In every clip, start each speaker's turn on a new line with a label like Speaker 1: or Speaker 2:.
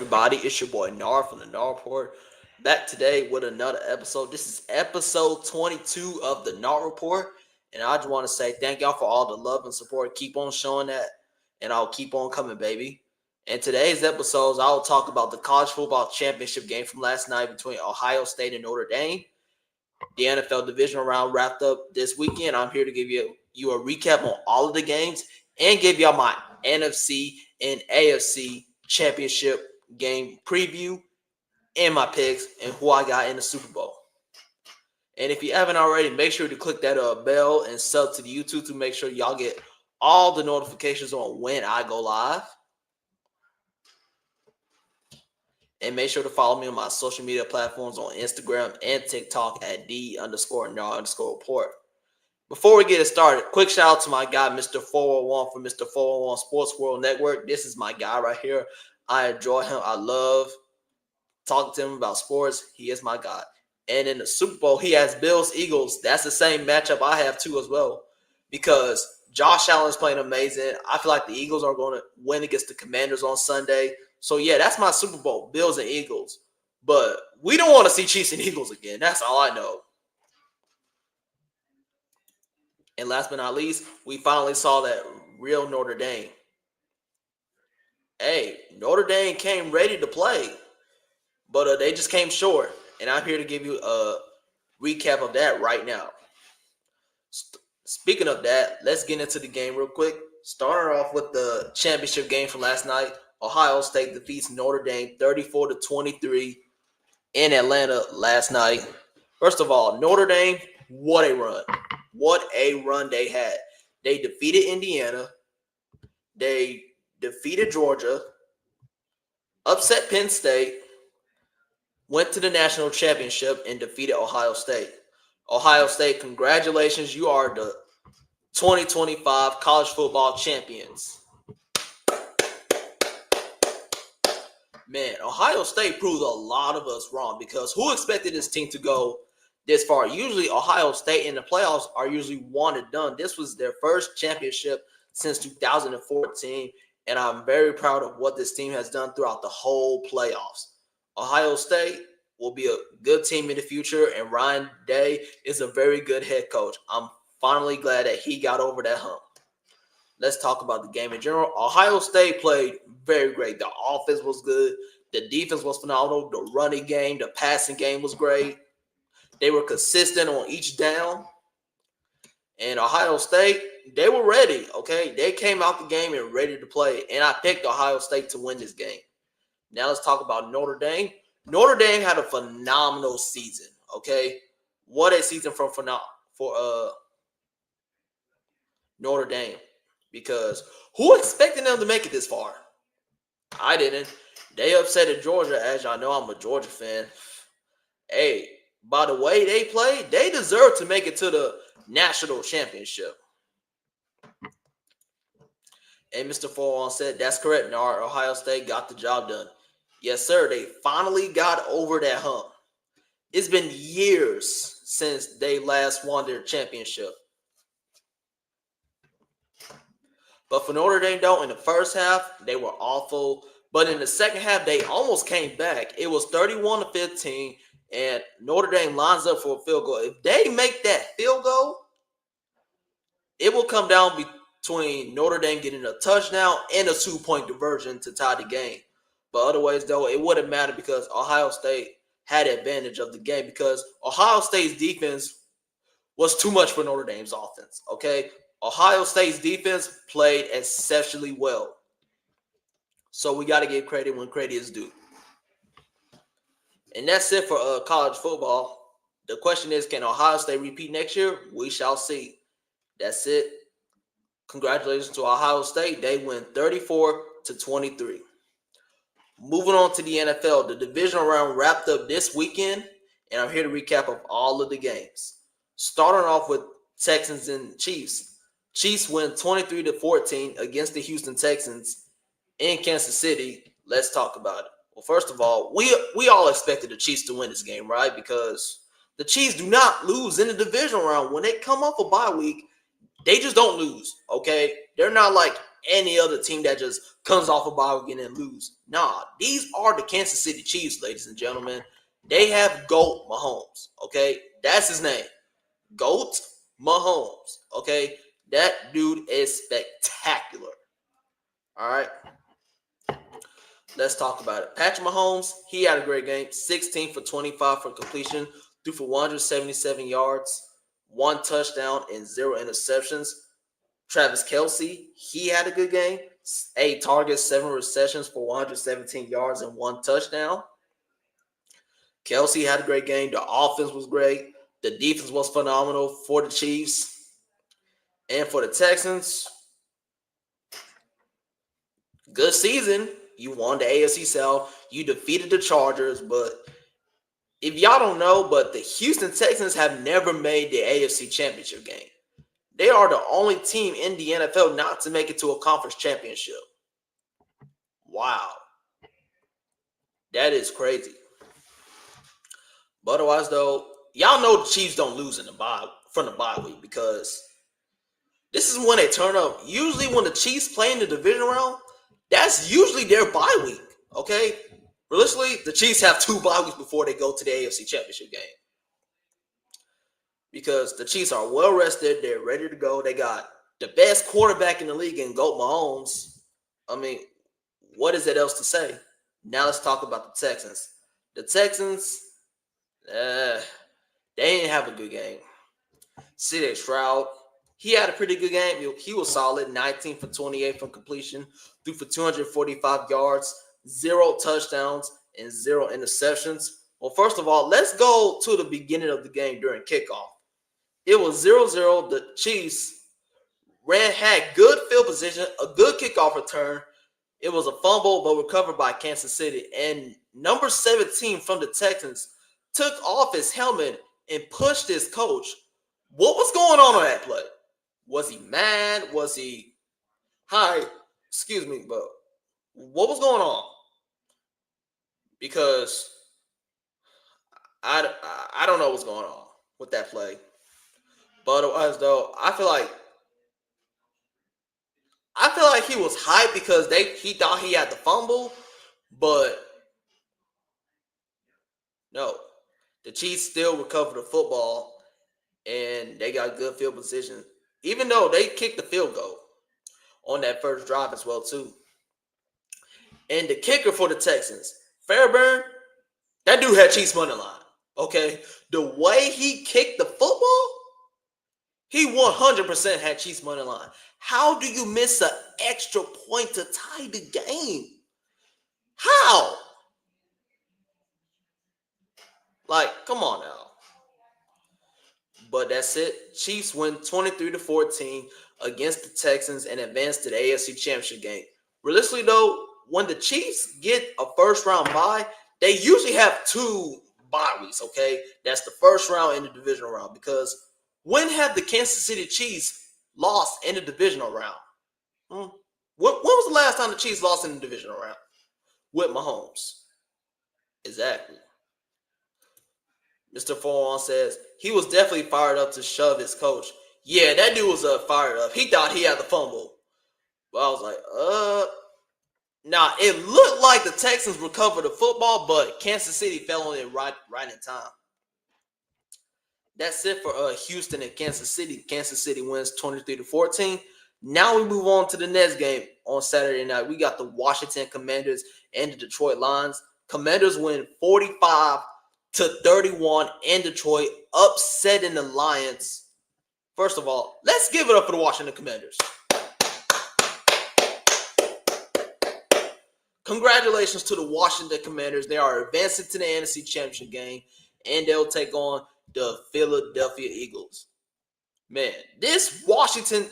Speaker 1: everybody? It's your boy Nar from the Nar Report. Back today with another episode. This is episode 22 of the Nar Report. And I just want to say thank y'all for all the love and support. Keep on showing that. And I'll keep on coming, baby. In today's episodes, I'll talk about the college football championship game from last night between Ohio State and Notre Dame. The NFL Divisional Round wrapped up this weekend. I'm here to give you a recap on all of the games and give y'all my NFC and AFC Championship game preview and my picks and who I got in the Super Bowl. And if you haven't already, make sure to click that bell and sub to the YouTube to make sure y'all get all the notifications on when I go live. And make sure to follow me on my social media platforms on Instagram and TikTok at @D_NAR_report. Before we get it started, quick shout out to my guy, Mr. 401 from Mr. 401 Sports World Network. This is my guy right here. I enjoy him. I love talking to him about sports. He is my guy. And in the Super Bowl, he has Bills-Eagles. That's the same matchup I have too as well, because Josh Allen is playing amazing. I feel like the Eagles are going to win against the Commanders on Sunday. So, yeah, that's my Super Bowl, Bills and Eagles. But we don't want to see Chiefs and Eagles again. That's all I know. And last but not least, we finally saw that real Notre Dame. Hey, Notre Dame came ready to play, but they just came short. And I'm here to give you a recap of that right now. Speaking of that, let's get into the game real quick. Starting off with the championship game from last night. Ohio State defeats Notre Dame 34-23 in Atlanta last night. First of all, Notre Dame, what a run. What a run they had. They defeated Indiana. They defeated Georgia. Upset Penn State. Went to the national championship and defeated Ohio State. Ohio State, congratulations. You are the 2025 college football champions. Man, Ohio State proved a lot of us wrong, because who expected this team to go this far? Usually Ohio State in the playoffs are usually one and done. This was their first championship since 2014, and I'm very proud of what this team has done throughout the whole playoffs. Ohio State will be a good team in the future, and Ryan Day is a very good head coach. I'm finally glad that he got over that hump. Let's talk about the game in general. Ohio State played very great. The offense was good. The defense was phenomenal. The running game, the passing game was great. They were consistent on each down. And Ohio State, they were ready, okay? They came out the game and ready to play. And I picked Ohio State to win this game. Now let's talk about Notre Dame. Notre Dame had a phenomenal season, okay? What a season for Notre Dame. Because who expected them to make it this far? I didn't. They upset Georgia. As y'all know, I'm a Georgia fan. Hey, by the way they played, they deserve to make it to the national championship. And Mr. 401 said, that's correct. Our Ohio State got the job done. Yes, sir. They finally got over that hump. It's been years since they last won their championship. But for Notre Dame, though, in the first half, they were awful. But in the second half, they almost came back. It was 31-15, and Notre Dame lines up for a field goal. If they make that field goal, it will come down between Notre Dame getting a touchdown and a 2-point diversion to tie the game. But otherwise, though, it wouldn't matter, because Ohio State had advantage of the game, because Ohio State's defense was too much for Notre Dame's offense, okay? Ohio State's defense played exceptionally well. So we got to give credit when credit is due. And that's it for college football. The question is, can Ohio State repeat next year? We shall see. That's it. Congratulations to Ohio State. They win 34-23. Moving on to the NFL, the divisional round wrapped up this weekend, and I'm here to recap of all of the games. Starting off with Texans and Chiefs. Chiefs win 23-14 against the Houston Texans in Kansas City. Let's talk about it. Well, first of all, we all expected the Chiefs to win this game, right? Because the Chiefs do not lose in the divisional round. When they come off a bye week, they just don't lose, okay? They're not like any other team that just comes off a bye week and then lose. Nah, these are the Kansas City Chiefs, ladies and gentlemen. They have GOAT Mahomes, okay? That's his name. GOAT Mahomes, okay? That dude is spectacular. All right? Let's talk about it. Patrick Mahomes, he had a great game. 16 for 25 for completion, threw for 177 yards, 1 touchdown, and 0 interceptions. Travis Kelce, he had a good game. 8 targets, 7 receptions for 117 yards and 1 touchdown. Kelce had a great game. The offense was great. The defense was phenomenal for the Chiefs. And for the Texans, good season. You won the AFC South. You defeated the Chargers. But if y'all don't know, but the Houston Texans have never made the AFC Championship game. They are the only team in the NFL not to make it to a conference championship. Wow. That is crazy. But otherwise, though, y'all know the Chiefs don't lose in the bye week because this is when they turn up. Usually when the Chiefs play in the divisional round, that's usually their bye week, okay? Realistically, the Chiefs have 2 bye weeks before they go to the AFC Championship game. Because the Chiefs are well rested. They're ready to go. They got the best quarterback in the league in GOAT Mahomes. I mean, what is it else to say? Now let's talk about the Texans. The Texans, they didn't have a good game. C.J. Stroud, he had a pretty good game. He was solid, 19 for 28 from completion, threw for 245 yards, 0 touchdowns, and 0 interceptions. Well, first of all, let's go to the beginning of the game during kickoff. It was 0-0. The Chiefs had good field position, a good kickoff return. It was a fumble, but recovered by Kansas City. And number 17 from the Texans took off his helmet and pushed his coach. What was going on that play? Was he mad? Was he hi? Excuse me, but what was going on? Because I don't know what's going on with that play. But otherwise, though, I feel like he was hyped because he thought he had the fumble, but no. The Chiefs still recovered the football, and they got good field position, even though they kicked the field goal on that first drive as well, too. And the kicker for the Texans, Fairburn, that dude had Chiefs money line, okay? The way he kicked the football, he 100% had Chiefs money line. How do you miss an extra point to tie the game? How? Like, come on now. But that's it. Chiefs win 23-14 against the Texans and advance to the AFC Championship game. Realistically, though, when the Chiefs get a first-round bye, they usually have 2 bye weeks, okay? That's the first round and the divisional round. Because when have the Kansas City Chiefs lost in the divisional round? When was the last time the Chiefs lost in the divisional round? With Mahomes. Exactly. Mr. 4-1 says, he was definitely fired up to shove his coach. Yeah, that dude was fired up. He thought he had the fumble. But I was like, Nah, it looked like the Texans recovered the football, but Kansas City fell on it right in time. That's it for Houston and Kansas City. Kansas City wins 23-14. Now we move on to the next game on Saturday night. We got the Washington Commanders and the Detroit Lions. Commanders win 45-31 in Detroit, upsetting the Lions. First of all, let's give it up for the Washington Commanders. Congratulations to the Washington Commanders. They are advancing to the NFC Championship game, and they'll take on the Philadelphia Eagles. Man, this Washington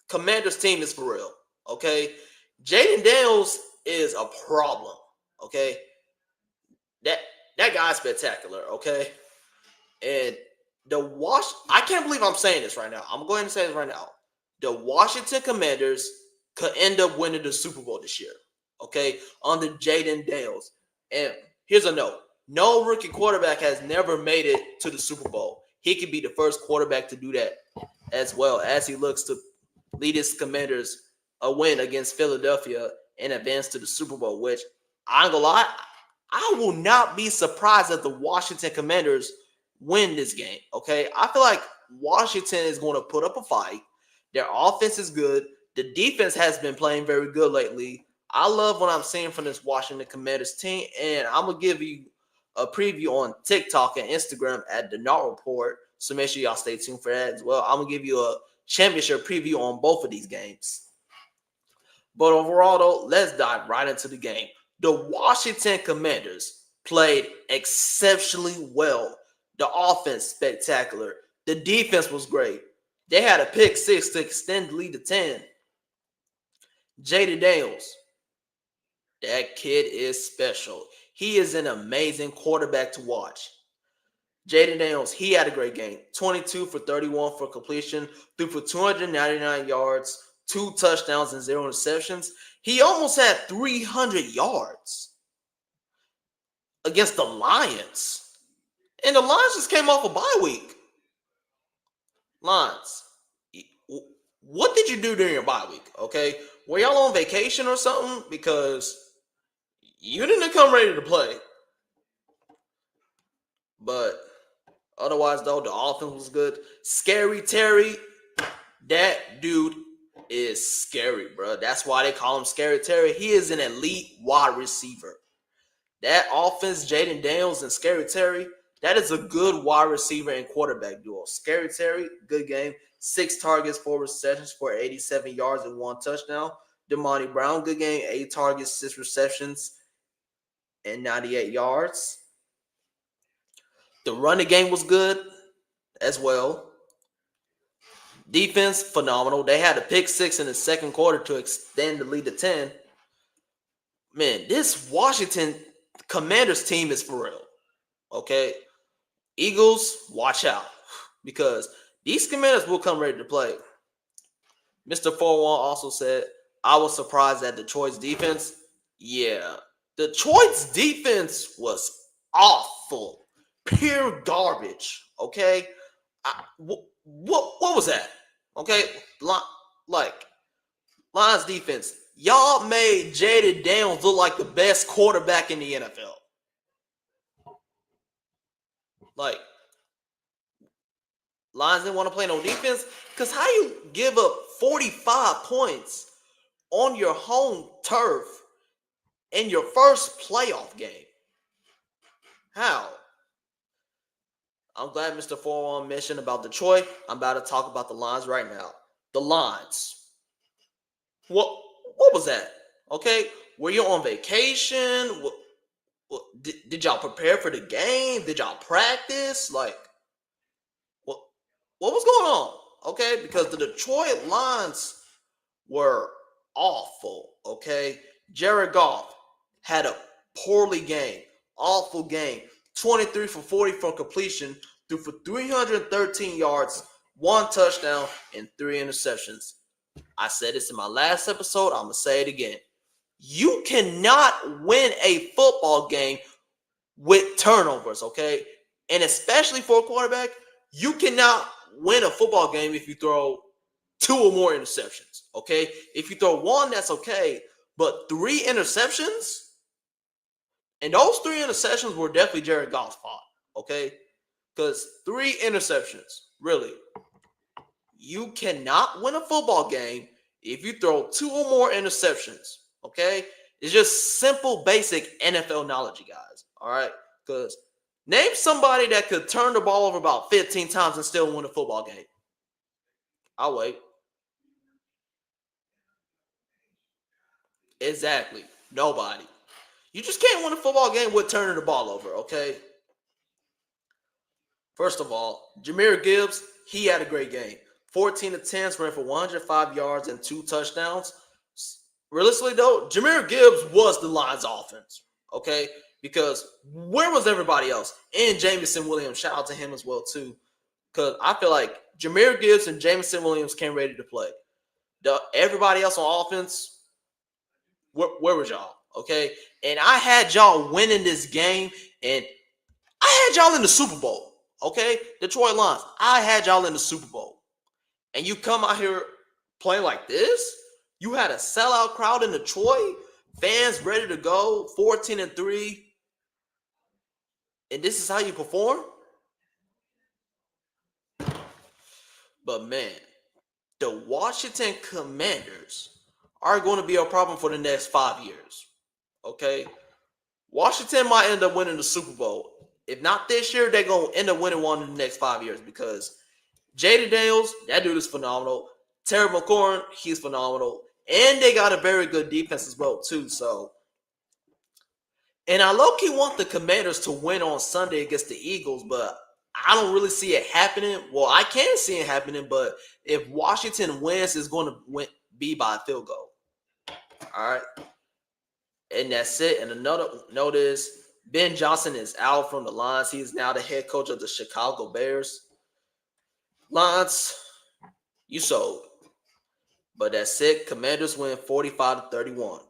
Speaker 1: Commanders team is for real, okay? Jaden Daniels is a problem, okay? That guy's spectacular, okay? And I can't believe I'm saying this right now. I'm going to say this right now. The Washington Commanders could end up winning the Super Bowl this year, okay, under Jaden Daniels. And here's a note. No rookie quarterback has never made it to the Super Bowl. He could be the first quarterback to do that as well as he looks to lead his Commanders a win against Philadelphia and advance to the Super Bowl, which I ain't gonna lie, I will not be surprised if the Washington Commanders win this game. Okay, I feel like Washington is going to put up a fight. Their offense is good. The defense has been playing very good lately. I love what I'm seeing from this Washington Commanders team, and I'm gonna give you a preview on TikTok and Instagram at the Norte Report. So make sure y'all stay tuned for that as well. I'm gonna give you a championship preview on both of these games. But overall, though, let's dive right into the game. The Washington Commanders played exceptionally well. The offense, spectacular. The defense was great. They had a pick six to extend the lead to 10. Jaden Daniels, that kid is special. He is an amazing quarterback to watch. Jaden Daniels, he had a great game. 22 for 31 for completion, threw for 299 yards, 2 touchdowns and 0 interceptions. He almost had 300 yards against the Lions. And the Lions just came off a bye week. Lions, what did you do during your bye week, okay? Were y'all on vacation or something? Because you didn't come ready to play. But otherwise, though, the offense was good. Scary Terry, that dude is scary, bro. That's why they call him Scary Terry. He is an elite wide receiver. That offense, Jaden Daniels and Scary Terry, that is a good wide receiver and quarterback duo. Scary Terry, good game. 6 targets, 4 receptions for 87 yards and 1 touchdown. Demonte Brown, good game. 8 targets, 6 receptions, and 98 yards. The running game was good as well. Defense, phenomenal. They had a pick 6 in the second quarter to extend the lead to 10. Man, this Washington Commanders team is for real. Okay? Eagles, watch out. Because these Commanders will come ready to play. Mr. 4-1 also said, I was surprised at Detroit's defense. Yeah. Detroit's defense was awful. Pure garbage. Okay? What was that? Okay? Like, Lions defense. Y'all made Jaden Daniels look like the best quarterback in the NFL. Like, Lions didn't want to play no defense? Because how you give up 45 points on your home turf in your first playoff game? How? I'm glad Mr. 4-1 mentioned about Detroit. I'm about to talk about the Lions right now. The Lions. What was that? Okay, were you on vacation? Did y'all prepare for the game? Did y'all practice? Like, what was going on? Okay, because the Detroit Lions were awful. Okay, Jared Goff had a poorly game, awful game. 23 for 40 for completion, threw for 313 yards, 1 touchdown, and 3 interceptions. I said this in my last episode. I'm going to say it again. You cannot win a football game with turnovers, okay? And especially for a quarterback, you cannot win a football game if you throw 2 or more interceptions, okay? If you throw 1, that's okay. But 3 interceptions? And those 3 interceptions were definitely Jared Goff's fault, okay? Because 3 interceptions, really. You cannot win a football game if you throw 2 or more interceptions, okay? It's just simple, basic NFL knowledge, you guys, all right? Because name somebody that could turn the ball over about 15 times and still win a football game. I'll wait. Exactly. Nobody. You just can't win a football game with turning the ball over, okay? First of all, Jahmyr Gibbs, he had a great game. 14 attempts, ran for 105 yards and 2 touchdowns. Realistically, though, Jahmyr Gibbs was the Lions' offense, okay? Because where was everybody else? And Jameson Williams, shout out to him as well, too. Because I feel like Jahmyr Gibbs and Jameson Williams came ready to play. Everybody else on offense, where was y'all? Okay, and I had y'all winning this game, and I had y'all in the Super Bowl. Okay, Detroit Lions, I had y'all in the Super Bowl, and you come out here playing like this. You had a sellout crowd in Detroit, fans ready to go, 14-3, and this is how you perform? But man, the Washington Commanders are going to be a problem for the next 5 years. Okay? Washington might end up winning the Super Bowl. If not this year, they're going to end up winning one in the next 5 years because Jaden Daniels, that dude is phenomenal. Terry McLaurin, he's phenomenal. And they got a very good defense as well, too. So, and I low-key want the Commanders to win on Sunday against the Eagles, but I don't really see it happening. Well, I can see it happening, but if Washington wins, it's going to be by a field goal. All right. And that's it. And another note is Ben Johnson is out from the Lions. He is now the head coach of the Chicago Bears. Lions, you sold. But that's it. Commanders win 45-31.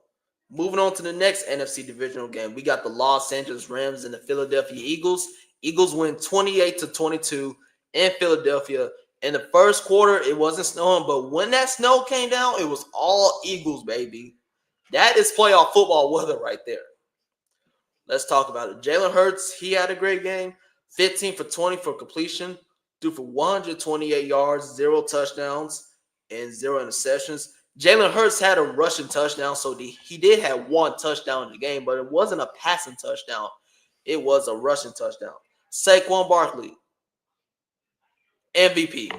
Speaker 1: Moving on to the next NFC divisional game, we got the Los Angeles Rams and the Philadelphia Eagles. Eagles win 28-22 in Philadelphia. In the first quarter, it wasn't snowing, but when that snow came down, it was all Eagles, baby. That is playoff football weather right there. Let's talk about it. Jalen Hurts, he had a great game. 15 for 20 for completion. Threw for 128 yards, 0 touchdowns, and 0 interceptions. Jalen Hurts had a rushing touchdown, so he did have 1 touchdown in the game, but it wasn't a passing touchdown. It was a rushing touchdown. Saquon Barkley, MVP.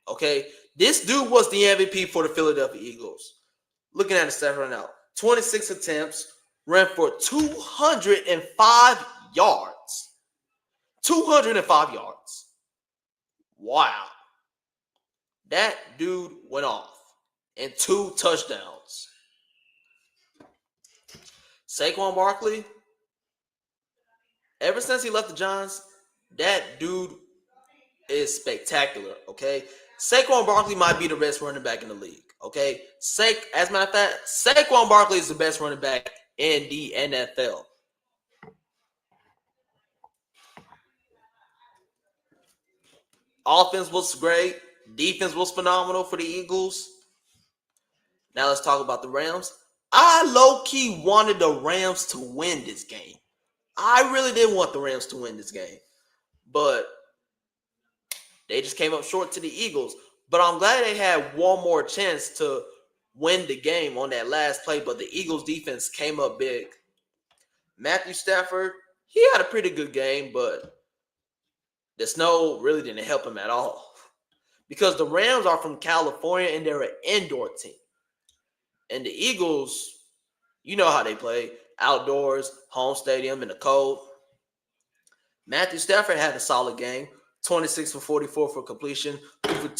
Speaker 1: Okay? This dude was the MVP for the Philadelphia Eagles. Looking at the stats right now. 26 attempts, ran for 205 yards. 205 yards. Wow. That dude went off. And 2 touchdowns. Saquon Barkley, ever since he left the Giants, that dude is spectacular, okay? Saquon Barkley might be the best running back in the league, okay? As a matter of fact, Saquon Barkley is the best running back in the NFL. Offense was great. Defense was phenomenal for the Eagles. Now let's talk about the Rams. I low-key wanted the Rams to win this game. I really did want the Rams to win this game. But they just came up short to the Eagles. But I'm glad they had one more chance to win the game on that last play. But the Eagles defense came up big. Matthew Stafford, he had a pretty good game, but the snow really didn't help him at all. Because the Rams are from California and they're an indoor team. And the Eagles, you know how they play. Outdoors, home stadium, in the cold. Matthew Stafford had a solid game. 26 for 44 for completion. For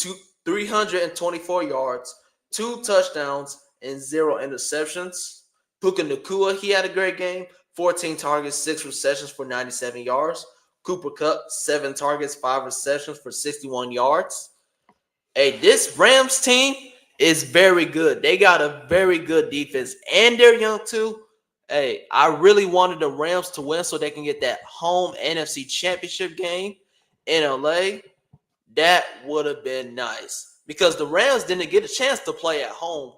Speaker 1: 324 yards. 2 touchdowns and 0 interceptions. Puka Nacua, he had a great game. 14 targets, 6 receptions for 97 yards. Cooper Kupp, 7 targets, 5 receptions for 61 yards. Hey, this Rams team is very good. They got a very good defense, and they're young too. Hey, I really wanted the Rams to win so they can get that home NFC Championship game in LA. That would have been nice because the Rams didn't get a chance to play at home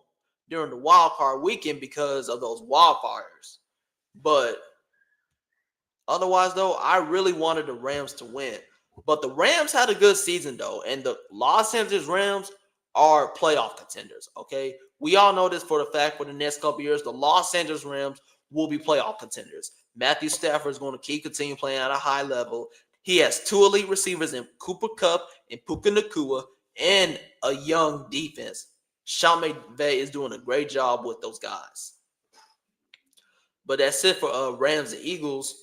Speaker 1: during the wild card weekend because of those wildfires. But otherwise, though, I really wanted the Rams to win. But the Rams had a good season, though, and the Los Angeles Rams are playoff contenders, okay? We all know this for the fact for the next couple years, the Los Angeles Rams will be playoff contenders. Matthew Stafford is going to continue playing at a high level. He has 2 elite receivers in Cooper Kupp and Puka Nacua and a young defense. Sean McVay is doing a great job with those guys. But that's it for Rams and Eagles.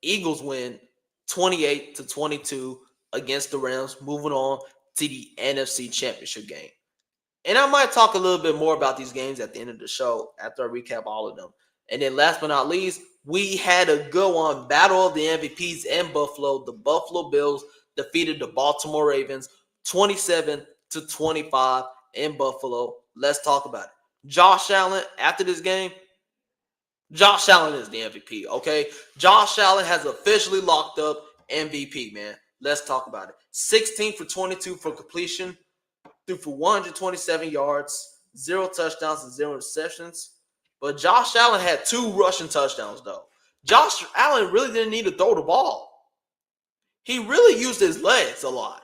Speaker 1: Eagles win 28-22 against the Rams, moving on to the NFC Championship game. And I might talk a little bit more about these games at the end of the show after I recap all of them. And then last but not least, we had a good one, Battle of the MVPs in Buffalo. The Buffalo Bills defeated the Baltimore Ravens 27-25 in Buffalo. Let's talk about it. Josh Allen, after this game, Josh Allen is the MVP, okay? Josh Allen has officially locked up MVP, man. Let's talk about it. 16 for 22 for completion. Threw for 127 yards, 0 touchdowns and 0 interceptions. But Josh Allen had 2 rushing touchdowns, though. Josh Allen really didn't need to throw the ball. He really used his legs a lot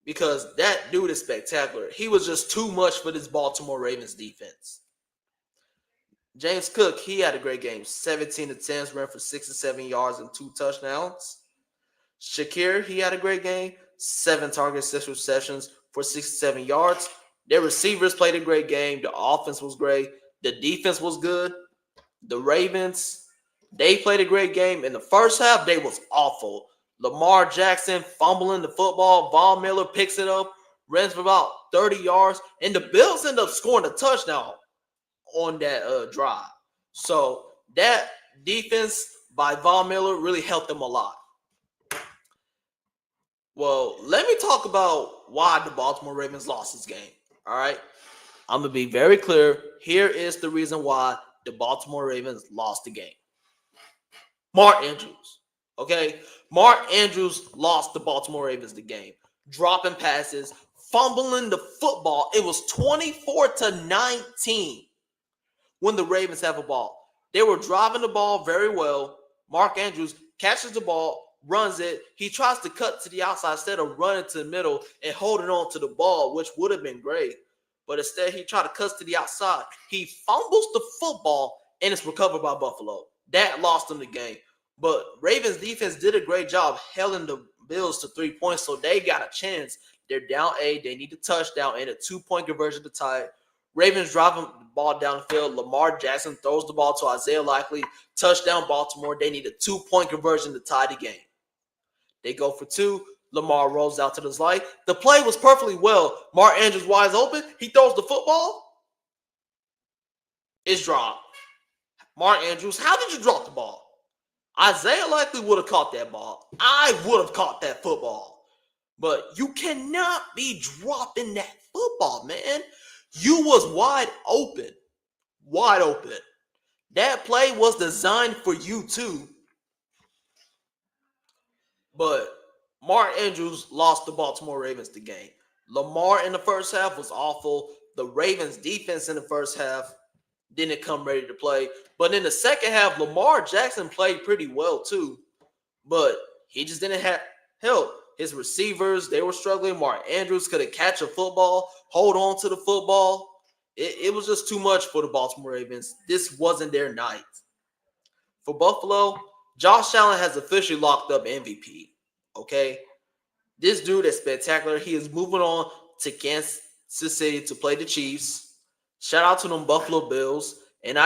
Speaker 1: because that dude is spectacular. He was just too much for this Baltimore Ravens defense. James Cook, he had a great game. 17 attempts, ran for 67 yards and 2 touchdowns. Shakir, he had a great game. 7 targets, 6 receptions for 67 yards. Their receivers played a great game. The offense was great. The defense was good. The Ravens, they played a great game. In the first half, they was awful. Lamar Jackson fumbling the football. Von Miller picks it up, runs for about 30 yards, and the Bills end up scoring a touchdown on that drive. So that defense by Von Miller really helped them a lot. Well, let me talk about why the Baltimore Ravens lost this game. All right. I'm going to be very clear. Here is the reason why the Baltimore Ravens lost the game. Mark Andrews. Okay. Mark Andrews lost the Baltimore Ravens the game. Dropping passes, fumbling the football. It was 24-19 when the Ravens have a ball. They were driving the ball very well. Mark Andrews catches the ball, runs it. He tries to cut to the outside instead of running to the middle and holding on to the ball, which would have been great. But instead, he tried to cut to the outside. He fumbles the football, and it's recovered by Buffalo. That lost them the game. But Ravens defense did a great job holding the Bills to 3 points, so they got a chance. They're down 8. They need a touchdown and a 2-point conversion to tie it. Ravens driving the ball down the field. Lamar Jackson throws the ball to Isaiah Likely. Touchdown Baltimore. They need a 2-point conversion to tie the game. They go for 2. Lamar rolls out to the slide. The play was perfectly well. Mark Andrews wide open. He throws the football. It's dropped. Mark Andrews, how did you drop the ball? Isaiah Likely would have caught that ball. I would have caught that football. But you cannot be dropping that football, man. You was wide open. Wide open. That play was designed for you too. But Mark Andrews lost the Baltimore Ravens the game. Lamar in the first half was awful. The Ravens defense in the first half didn't come ready to play. But in the second half, Lamar Jackson played pretty well too. But he just didn't have help. His receivers, they were struggling. Mark Andrews couldn't catch a football, hold on to the football. It was just too much for the Baltimore Ravens. This wasn't their night. For Buffalo, Josh Allen has officially locked up MVP. Okay? This dude is spectacular. He is moving on to Kansas City to play the Chiefs. Shout out to them Buffalo Bills. And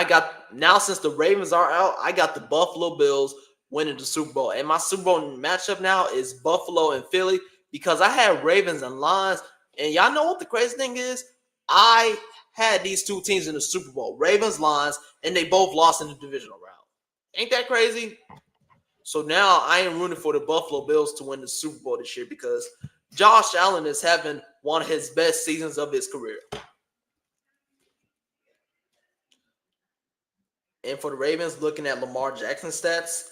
Speaker 1: now since the Ravens are out, I got the Buffalo Bills winning the Super Bowl. And my Super Bowl matchup now is Buffalo and Philly because I had Ravens and Lions. And y'all know what the crazy thing is? I had these two teams in the Super Bowl, Ravens, Lions, and they both lost in the divisional round. Ain't that crazy? So now I am rooting for the Buffalo Bills to win the Super Bowl this year because Josh Allen is having one of his best seasons of his career. And for the Ravens, looking at Lamar Jackson's stats,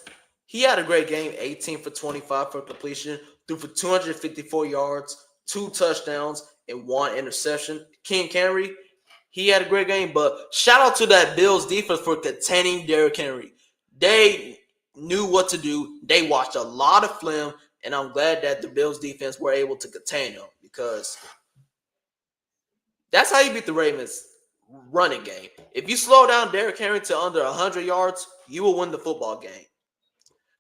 Speaker 1: he had a great game, 18 for 25 for completion, threw for 254 yards, 2 touchdowns, and 1 interception. King Henry, he had a great game, but shout out to that Bills defense for containing Derrick Henry. They knew what to do. They watched a lot of film, and I'm glad that the Bills defense were able to contain him because that's how you beat the Ravens running game. If you slow down Derrick Henry to under 100 yards, you will win the football game.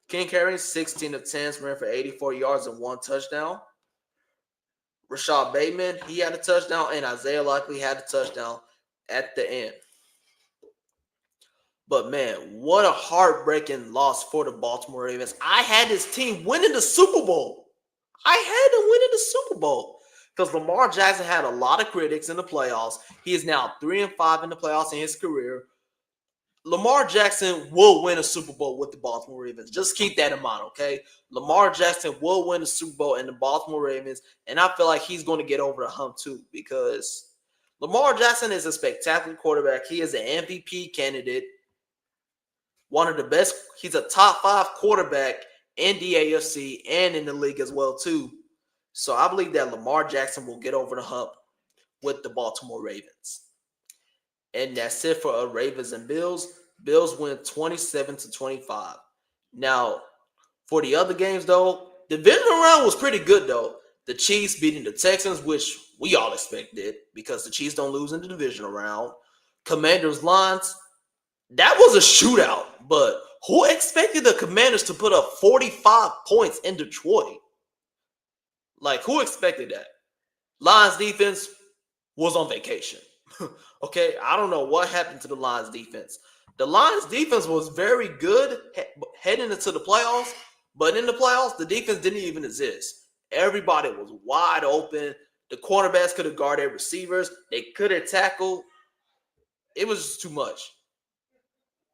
Speaker 1: King Henry, 16 of 10, ran for 84 yards and 1 touchdown. Rashad Bateman, he had a touchdown, and Isaiah Likely had a touchdown at the end. But, man, what a heartbreaking loss for the Baltimore Ravens. I had this team winning the Super Bowl. I had them winning the Super Bowl because Lamar Jackson had a lot of critics in the playoffs. He is now 3-5 in the playoffs in his career. Lamar Jackson will win a Super Bowl with the Baltimore Ravens. Just keep that in mind, okay? Lamar Jackson will win the Super Bowl in the Baltimore Ravens, and I feel like he's going to get over the hump too because Lamar Jackson is a spectacular quarterback. He is an MVP candidate. One of the best. He's a top 5 quarterback in the AFC and in the league as well too. So I believe that Lamar Jackson will get over the hump with the Baltimore Ravens. And that's it for Ravens and Bills. Bills win 27-25. Now, for the other games, though, the divisional round was pretty good, though. The Chiefs beating the Texans, which we all expected because the Chiefs don't lose in the divisional round. Commanders Lions, that was a shootout, but who expected the Commanders to put up 45 points in Detroit? Like, who expected that? Lions defense was on vacation. Okay, I don't know what happened to the Lions defense. The Lions defense was very good heading into the playoffs, but in the playoffs, the defense didn't even exist. Everybody was wide open. The cornerbacks could have guarded receivers. They could have tackled. It was just too much.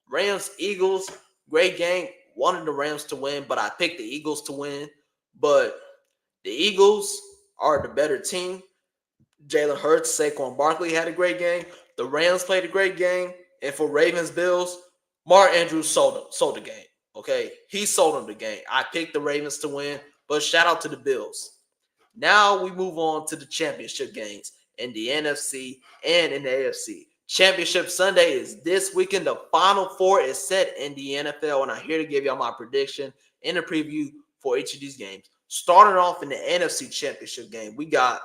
Speaker 1: Rams, Eagles, great game. Wanted the Rams to win, but I picked the Eagles to win. But the Eagles are the better team. Jalen Hurts, Saquon Barkley had a great game. The Rams played a great game. And for Ravens, Bills, Mark Andrews sold the game. Okay, he sold them the game. I picked the Ravens to win, but shout out to the Bills. Now we move on to the championship games in the NFC and in the AFC. Championship Sunday is this weekend. The Final Four is set in the NFL, and I'm here to give y'all my prediction and a preview for each of these games. Starting off in the NFC Championship game, we got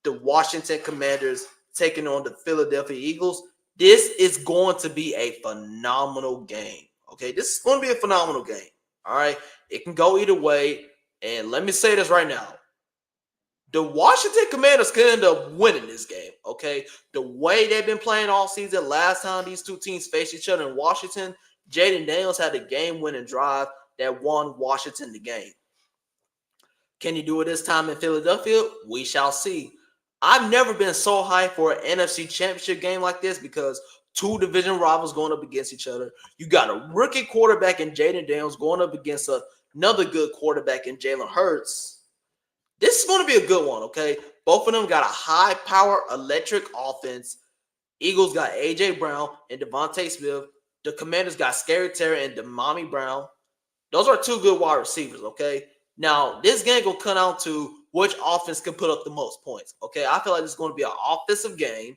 Speaker 1: the Washington Commanders taking on the Philadelphia Eagles. This is going to be a phenomenal game. Okay, this is going to be a phenomenal game. All right, it can go either way. And let me say this right now. The Washington Commanders could end up winning this game, okay? The way they've been playing all season, last time these two teams faced each other in Washington, Jaden Daniels had a game-winning drive that won Washington the game. Can you do it this time in Philadelphia? We shall see. I've never been so hyped for an NFC Championship game like this because two division rivals going up against each other. You got a rookie quarterback in Jaden Daniels going up against another good quarterback in Jalen Hurts. This is going to be a good one, okay? Both of them got a high-power electric offense. Eagles got A.J. Brown and Devontae Smith. The Commanders got Scary Terry and Damami Brown. Those are two good wide receivers, okay? Now, this game will come down to which offense can put up the most points, okay? I feel like it's going to be an offensive game,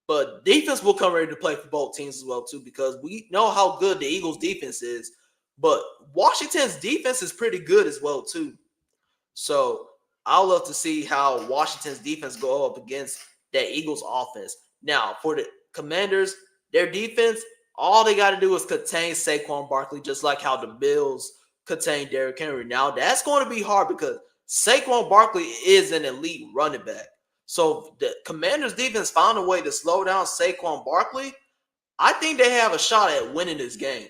Speaker 1: but defense will come ready to play for both teams as well, too, because we know how good the Eagles' defense is, but Washington's defense is pretty good as well, too. So I'd love to see how Washington's defense go up against that Eagles offense. Now, for the Commanders, their defense, all they got to do is contain Saquon Barkley, just like how the Bills contain Derrick Henry. Now, that's going to be hard because Saquon Barkley is an elite running back. So the Commanders defense found a way to slow down Saquon Barkley. I think they have a shot at winning this game.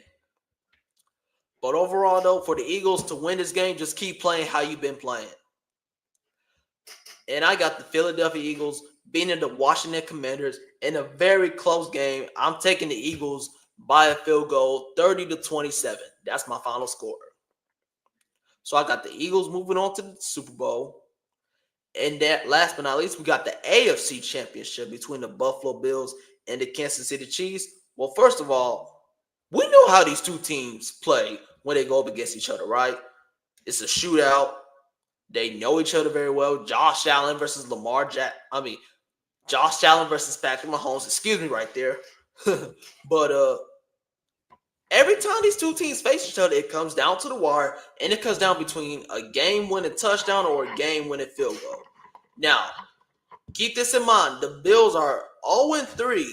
Speaker 1: But overall, though, for the Eagles to win this game, just keep playing how you've been playing. And I got the Philadelphia Eagles beating the Washington Commanders in a very close game. I'm taking the Eagles by a field goal, 30-27. That's my final score. So I got the Eagles moving on to the Super Bowl. And that, last but not least, we got the AFC Championship between the Buffalo Bills and the Kansas City Chiefs. Well, first of all, we know how these two teams play when they go up against each other, right? It's a shootout. They know each other very well. Josh Allen versus Josh Allen versus Patrick Mahomes. Excuse me right there. But every time these two teams face each other, it comes down to the wire, and it comes down between a game-winning touchdown or a game-winning field goal. Now, keep this in mind. The Bills are 0-3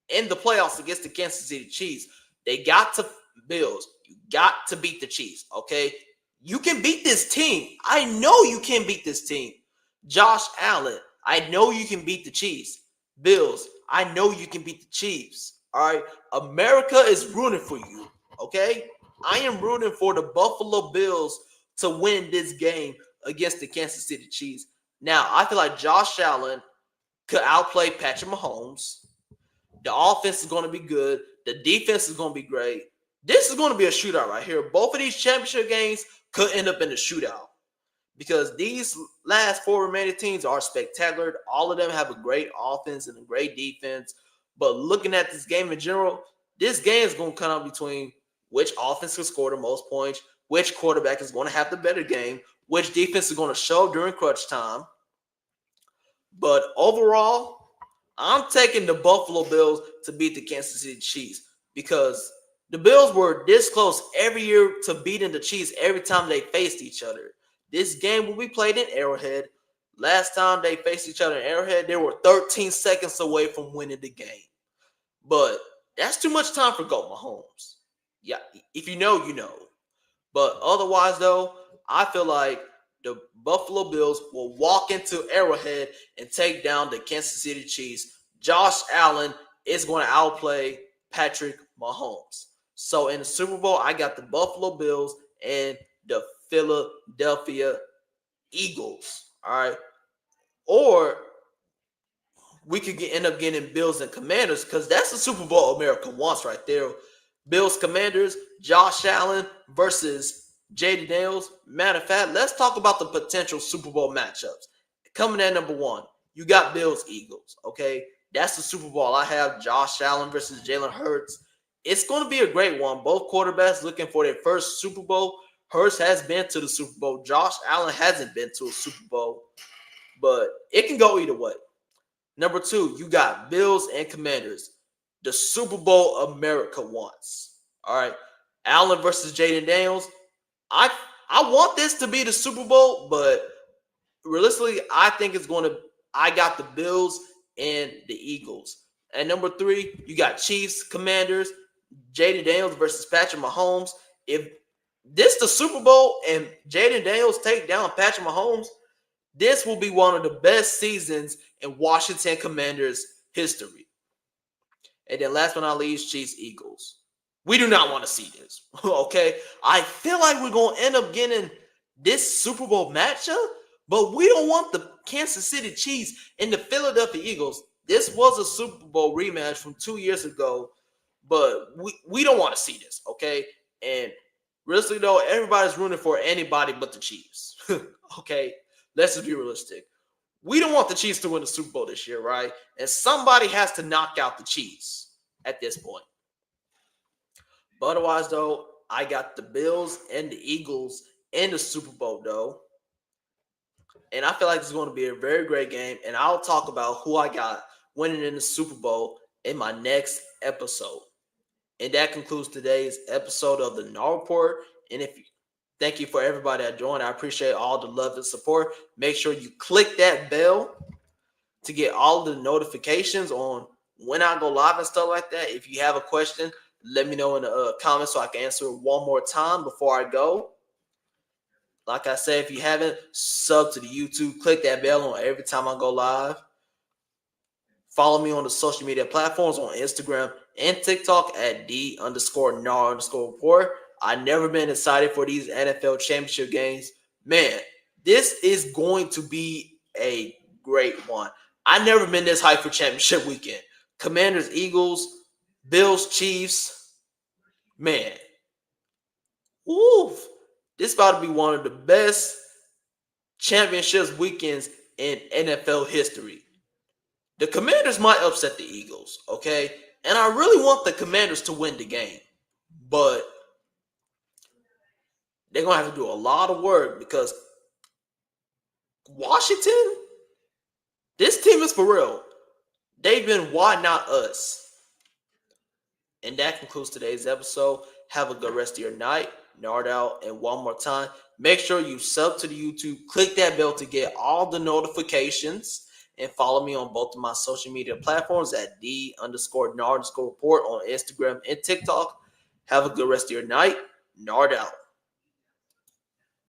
Speaker 1: in the playoffs against the Kansas City Chiefs. You got to beat the Chiefs, okay? You can beat this team. I know you can beat this team. Josh Allen, I know you can beat the Chiefs. Bills, I know you can beat the Chiefs. All right? America is rooting for you, okay? I am rooting for the Buffalo Bills to win this game against the Kansas City Chiefs. Now, I feel like Josh Allen could outplay Patrick Mahomes. The offense is going to be good. The defense is going to be great. This is going to be a shootout right here. Both of these championship games could end up in a shootout because these last four remaining teams are spectacular. All of them have a great offense and a great defense. But looking at this game in general, this game is going to come out between which offense can score the most points, which quarterback is going to have the better game, which defense is going to show during crunch time. But overall, I'm taking the Buffalo Bills to beat the Kansas City Chiefs because the Bills were this close every year to beating the Chiefs every time they faced each other. This game will be played in Arrowhead. Last time they faced each other in Arrowhead, they were 13 seconds away from winning the game. But that's too much time for Goat Mahomes. Yeah, if you know, you know. But otherwise, though, I feel like the Buffalo Bills will walk into Arrowhead and take down the Kansas City Chiefs. Josh Allen is going to outplay Patrick Mahomes. So in the Super Bowl, I got the Buffalo Bills and the Philadelphia Eagles. All right. Or we could end up getting Bills and Commanders because that's the Super Bowl America wants right there. Bills Commanders, Josh Allen versus Jaden Daniels. Matter of fact, let's talk about the potential Super Bowl matchups. Coming at number one, you got Bills Eagles. Okay, that's the Super Bowl. I have Josh Allen versus Jalen Hurts. It's going to be a great one. Both quarterbacks looking for their first Super Bowl. Hurts has been to the Super Bowl. Josh Allen hasn't been to a Super Bowl, but it can go either way. Number two, you got Bills and Commanders. The Super Bowl America wants. All right. Allen versus Jaden Daniels. I want this to be the Super Bowl, but realistically, I think it's going to I got the Bills and the Eagles. And number three, you got Chiefs, Commanders, Jaden Daniels versus Patrick Mahomes. If this the Super Bowl and Jaden Daniels take down Patrick Mahomes, this will be one of the best seasons in Washington Commanders history. And then last but not least, Chiefs, Eagles. We do not want to see this, okay? I feel like we're going to end up getting this Super Bowl matchup, but we don't want the Kansas City Chiefs and the Philadelphia Eagles. This was a Super Bowl rematch from 2 years ago, but we don't want to see this, okay? And realistically, though, everybody's rooting for anybody but the Chiefs, okay? Let's just be realistic. We don't want the Chiefs to win the Super Bowl this year, right? And somebody has to knock out the Chiefs at this point. But otherwise, though, I got the Bills and the Eagles in the Super Bowl, though. And I feel like it's going to be a very great game. And I'll talk about who I got winning in the Super Bowl in my next episode. And that concludes today's episode of the Norte Report. And thank you for everybody that joined. I appreciate all the love and support. Make sure you click that bell to get all the notifications on when I go live and stuff like that. If you have a question, let me know in the comments so I can answer it one more time before I go. Like I said, if you haven't, sub to the YouTube. Click that bell on every time I go live. Follow me on the social media platforms on Instagram and TikTok at _Nar_report. I've never been excited for these NFL championship games. Man, this is going to be a great one. I've never been this hyped for championship weekend. Commanders, Eagles, Bills, Chiefs. Man. Woo. This is about to be one of the best championships weekends in NFL history. The Commanders might upset the Eagles, okay? And I really want the Commanders to win the game. But they're going to have to do a lot of work because Washington, this team is for real. They've been why not us. And that concludes today's episode. Have a good rest of your night. Norte out. And one more time, make sure you sub to the YouTube. Click that bell to get all the notifications. And follow me on both of my social media platforms at _Nar_report on Instagram and TikTok. Have a good rest of your night. Norte out.